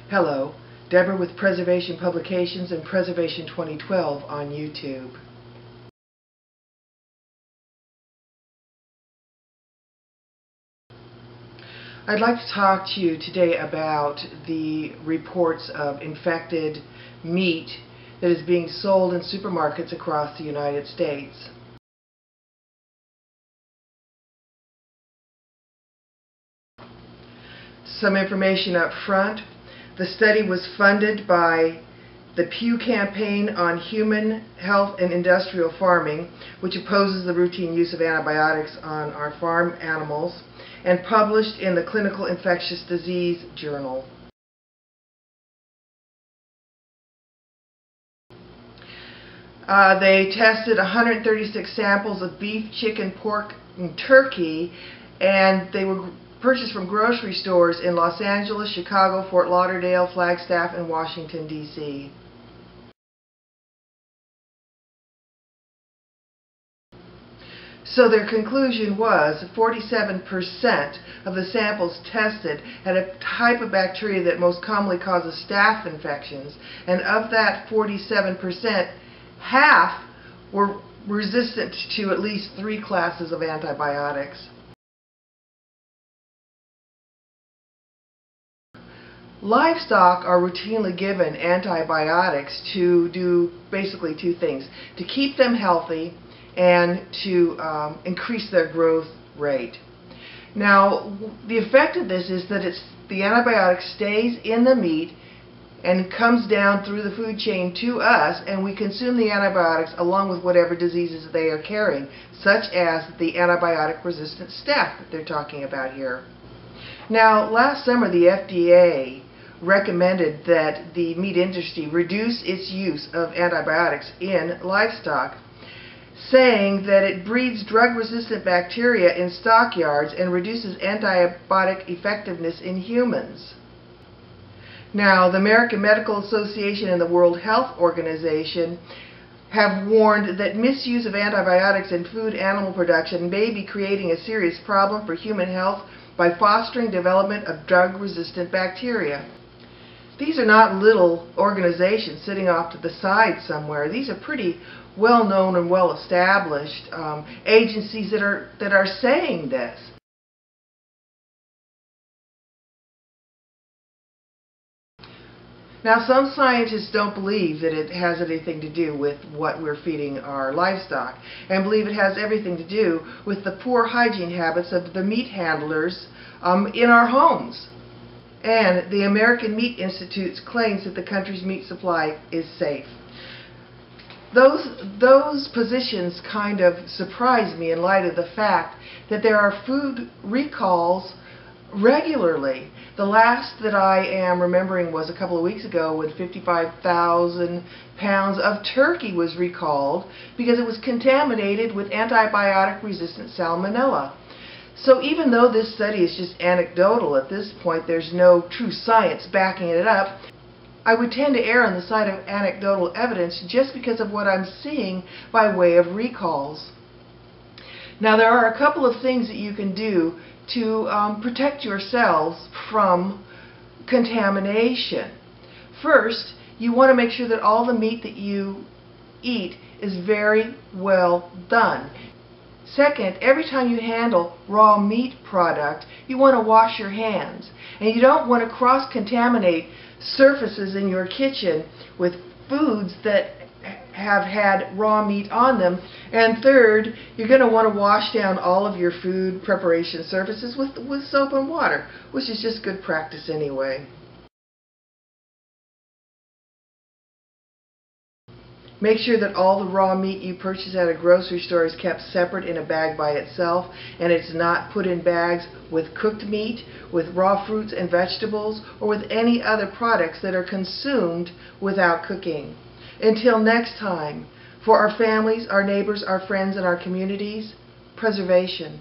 Hello, Deborah with Preservation Publications and Preservation 2012 on YouTube. I'd like to talk to you today about the reports of infected meat that is being sold in supermarkets across the United States. Some information up front. The study was funded by the Pew Campaign on Human Health and Industrial Farming, which opposes the routine use of antibiotics on our farm animals, and published in the Clinical Infectious Disease Journal. They tested 136 samples of beef, chicken, pork, and turkey, and they were purchased from grocery stores in Los Angeles, Chicago, Fort Lauderdale, Flagstaff, and Washington, D.C. So their conclusion was 47% of the samples tested had a type of bacteria that most commonly causes staph infections, and of that 47%, half were resistant to at least 3 classes of antibiotics. Livestock are routinely given antibiotics to do basically 2 things: to keep them healthy and to increase their growth rate. Now, the effect of this is that the antibiotic stays in the meat and comes down through the food chain to us, and we consume the antibiotics along with whatever diseases they are carrying, such as the antibiotic-resistant staph that they're talking about here. Now, last summer the FDA recommended that the meat industry reduce its use of antibiotics in livestock, saying that it breeds drug-resistant bacteria in stockyards and reduces antibiotic effectiveness in humans. Now, the American Medical Association and the World Health Organization have warned that misuse of antibiotics in food animal production may be creating a serious problem for human health by fostering development of drug-resistant bacteria. These are not little organizations sitting off to the side somewhere. These are pretty well-known and well-established agencies that are saying this. Now, some scientists don't believe that it has anything to do with what we're feeding our livestock, and believe it has everything to do with the poor hygiene habits of the meat handlers in our homes. And the American Meat Institute claims that the country's meat supply is safe. Those positions kind of surprise me in light of the fact that there are food recalls regularly. The last that I am remembering was a couple of weeks ago when 55,000 pounds of turkey was recalled because it was contaminated with antibiotic-resistant salmonella. So even though this study is just anecdotal at this point, there's no true science backing it up, I would tend to err on the side of anecdotal evidence just because of what I'm seeing by way of recalls. Now, there are a couple of things that you can do to protect yourselves from contamination. First, you want to make sure that all the meat that you eat is very well done. Second, every time you handle raw meat product, you want to wash your hands. And you don't want to cross-contaminate surfaces in your kitchen with foods that have had raw meat on them. And third, you're going to want to wash down all of your food preparation surfaces with soap and water, which is just good practice anyway. Make sure that all the raw meat you purchase at a grocery store is kept separate in a bag by itself, and it's not put in bags with cooked meat, with raw fruits and vegetables, or with any other products that are consumed without cooking. Until next time, for our families, our neighbors, our friends, and our communities, preservation.